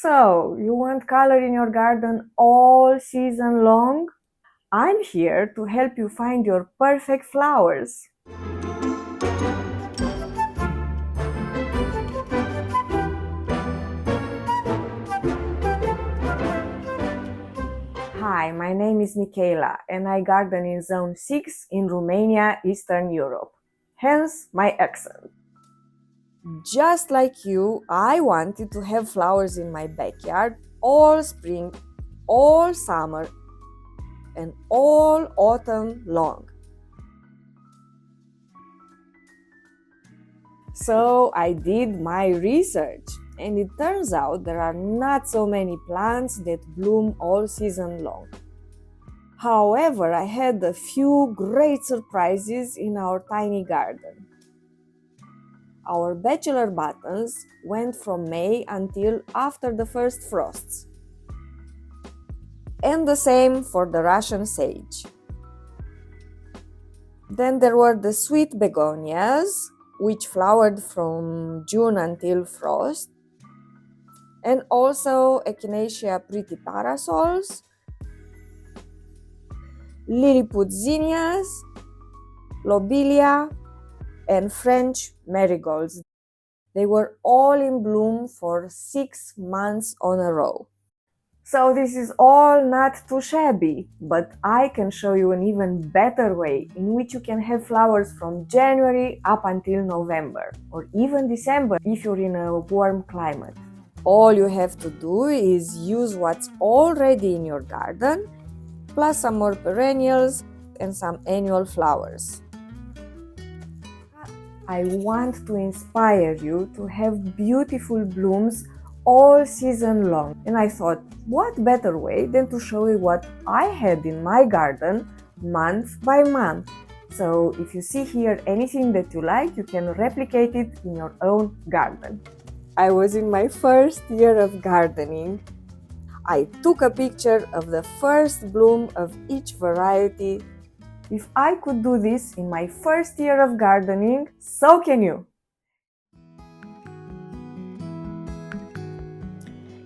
So, you want color in your garden all season long? I'm here to help you find your perfect flowers. Hi, my name is Michaela and I garden in Zone 6 in Romania, Eastern Europe. Hence my accent. Just like you, I wanted to have flowers in my backyard all spring, all summer, and all autumn long. So I did my research, and it turns out there are not so many plants that bloom all season long. However, I had a few great surprises in our tiny garden. Our bachelor buttons went from May until after the first frosts. And the same for the Russian sage. Then there were the sweet begonias, which flowered from June until frost. And also Echinacea pretty parasols, Lilliput zinnias, lobelia, and French marigolds. They were all in bloom for 6 months on a row. So this is all not too shabby, but I can show you an even better way in which you can have flowers from January up until November, or even December if you're in a warm climate. All you have to do is use what's already in your garden, plus some more perennials and some annual flowers. I want to inspire you to have beautiful blooms all season long. And I thought, what better way than to show you what I had in my garden month by month. So if you see here anything that you like, you can replicate it in your own garden. I was in my first year of gardening. I took a picture of the first bloom of each variety. If I could do this in my first year of gardening, so can you!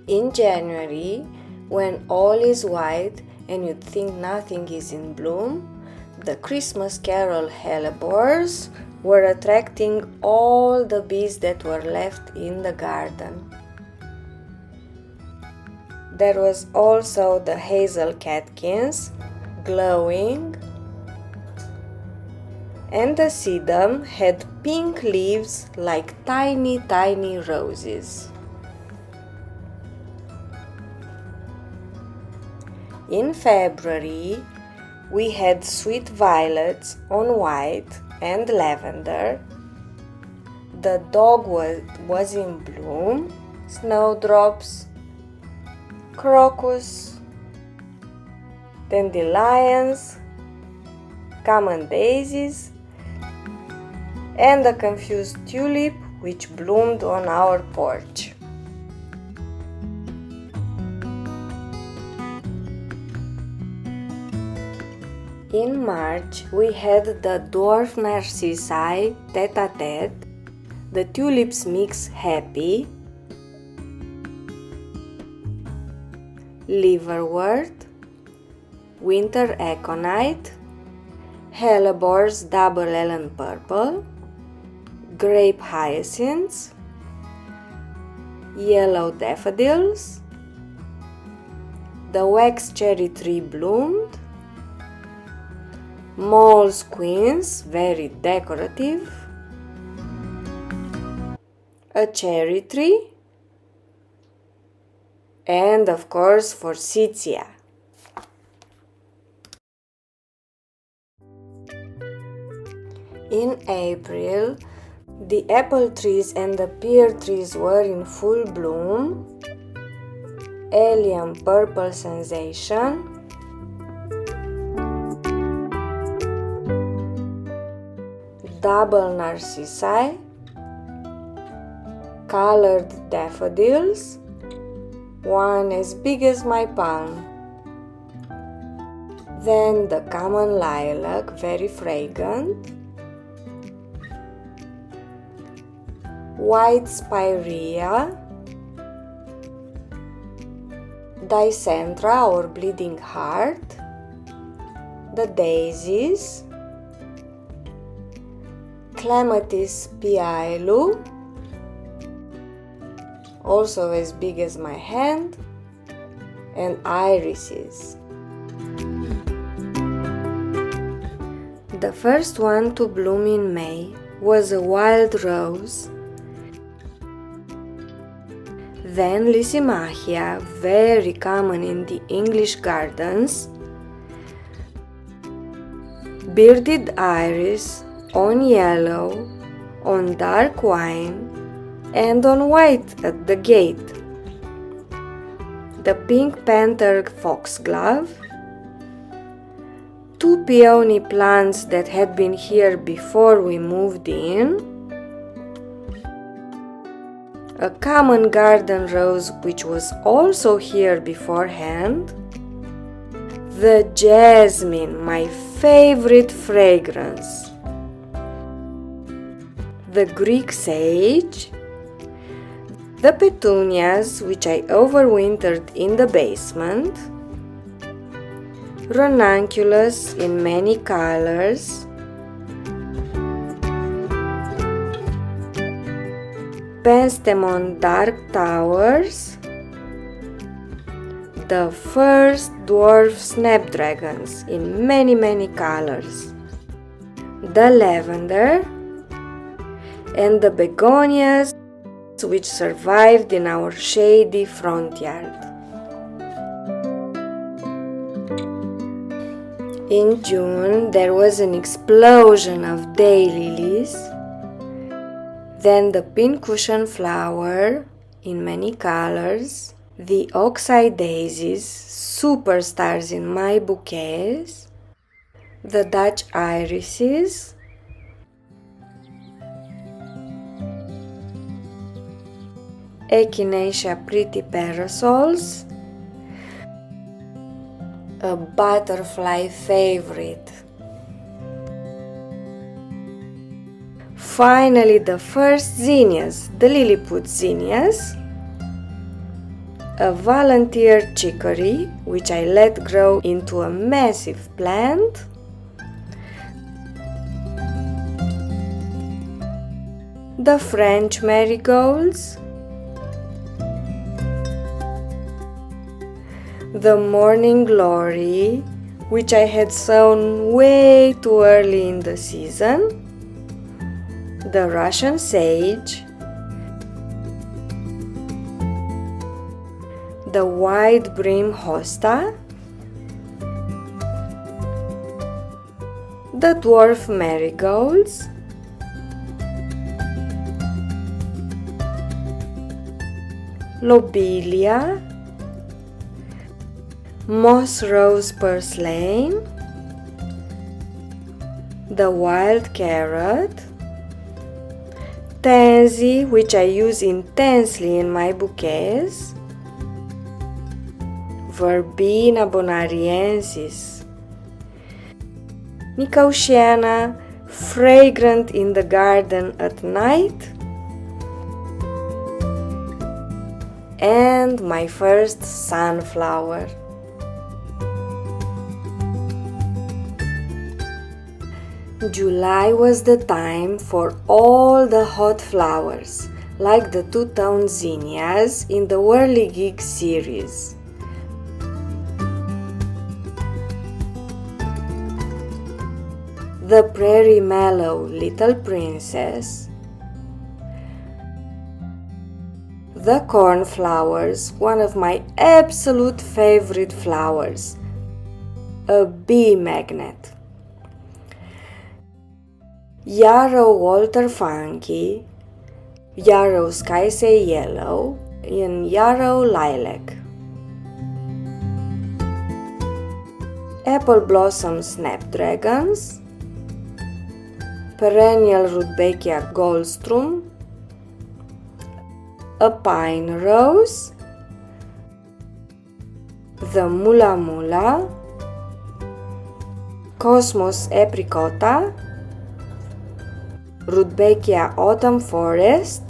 In January, when all is white and you'd think nothing is in bloom, the Christmas carol hellebores were attracting all the bees that were left in the garden. There was also the hazel catkins, glowing, and the sedum had pink leaves like tiny roses. In February, we had sweet violets on white and lavender. The dogwood was in bloom, snowdrops, crocus, dandelions, common daisies, and a confused tulip which bloomed on our porch. In March, we had the dwarf narcissi tete-a-tete, the tulips mix happy, liverwort, winter aconite, hellebores double Ellen purple, grape hyacinths, yellow daffodils, the wax cherry tree bloomed, mole's queens, very decorative, a cherry tree, and of course forsythia. In April, the apple trees and the pear trees were in full bloom, allium purple sensation, double narcissi, colored daffodils, one as big as my palm. Then the common lilac, very fragrant, white spirea, Dicentra or bleeding heart, the daisies, Clematis piaelu, also as big as my hand, and irises. The first one to bloom in May was a wild rose, then Lysimachia, very common in the English gardens, bearded iris on yellow, on dark wine, and on white at the gate, the pink panther foxglove, two peony plants that had been here before we moved in, a common garden rose which was also here beforehand, the jasmine, my favorite fragrance, the Greek sage, the petunias which I overwintered in the basement, ranunculus in many colors, penstemon dark towers, the first dwarf snapdragons in many colors, the lavender, and the begonias which survived in our shady front yard. In June there was an explosion of daylilies, then the pincushion flower in many colors, the oxeye daisies, superstars in my bouquets, the Dutch irises, Echinacea pretty parasols, a butterfly favorite. Finally, the first zinnias, the Lilliput zinnias, a volunteer chicory which I let grow into a massive plant, the French marigolds, the morning glory which I had sown way too early in the season, the Russian sage, the wide brim hosta, the dwarf marigolds, lobelia, moss rose purslane, the wild carrot, tansy which I use intensely in my bouquets, Verbena bonariensis, Nicotiana, fragrant in the garden at night, and my first sunflower. July was the time for all the hot flowers, like the two-tone zinnias in the Whirligig series. The Prairie Mallow Little Princess, the cornflowers, one of my absolute favorite flowers, a bee magnet, yarrow Walter Funky, yarrow Skysay Yellow, and yarrow Lilac, apple blossom snapdragons, perennial Rudbeckia goldstrum, a pine rose, the Mula Mula, Cosmos apricota, Rudbeckia autumn forest,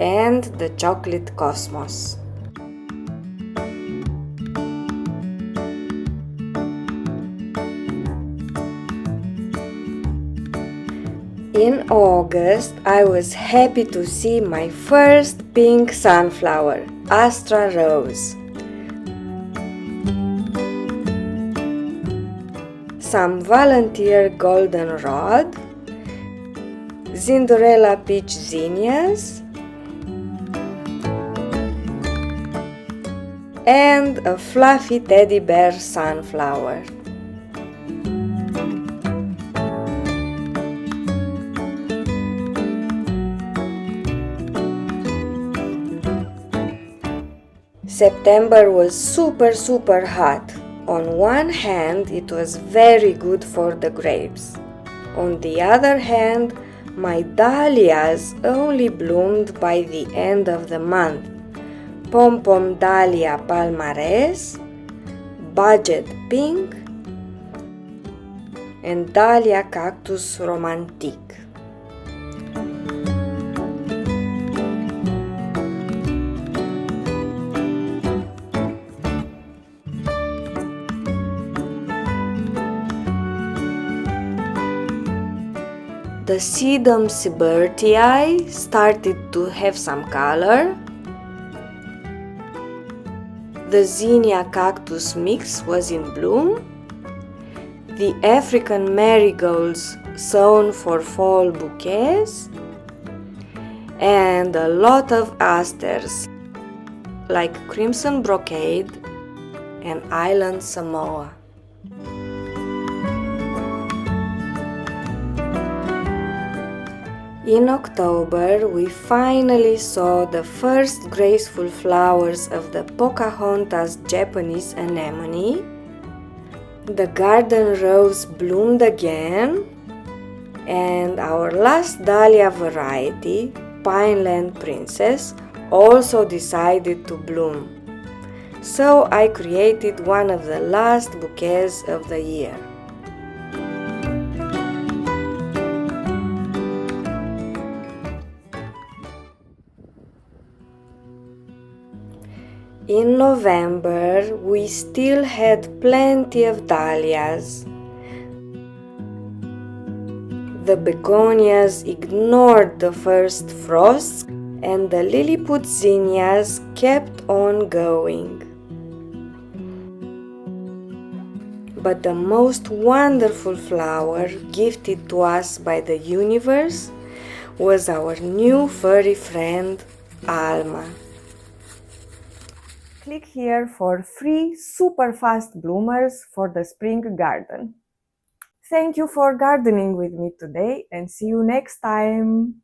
and the chocolate cosmos. In August, I was happy to see my first pink sunflower, Astra Rose. Some volunteer goldenrod, Cinderella peach zinnias, and a fluffy teddy bear sunflower. September was super hot. On one hand, it was very good for the grapes. On the other hand, my dahlias only bloomed by the end of the month. Pom-pom dahlia palmares, budget pink, and dahlia cactus romantique. The sedum siebertii started to have some color. The zinnia cactus mix was in bloom. The African marigolds sown for fall bouquets. And a lot of asters like crimson brocade and island Samoa. In October, we finally saw the first graceful flowers of the Pocahontas Japanese anemone. The garden rose bloomed again, and our last dahlia variety, Pineland Princess, also decided to bloom. So I created one of the last bouquets of the year. In November, we still had plenty of dahlias. The begonias ignored the first frosts, and the Lilliput zinnias kept on going. But the most wonderful flower gifted to us by the universe was our new furry friend, Alma. Click here for free super fast bloomers for the spring garden. Thank you for gardening with me today and see you next time!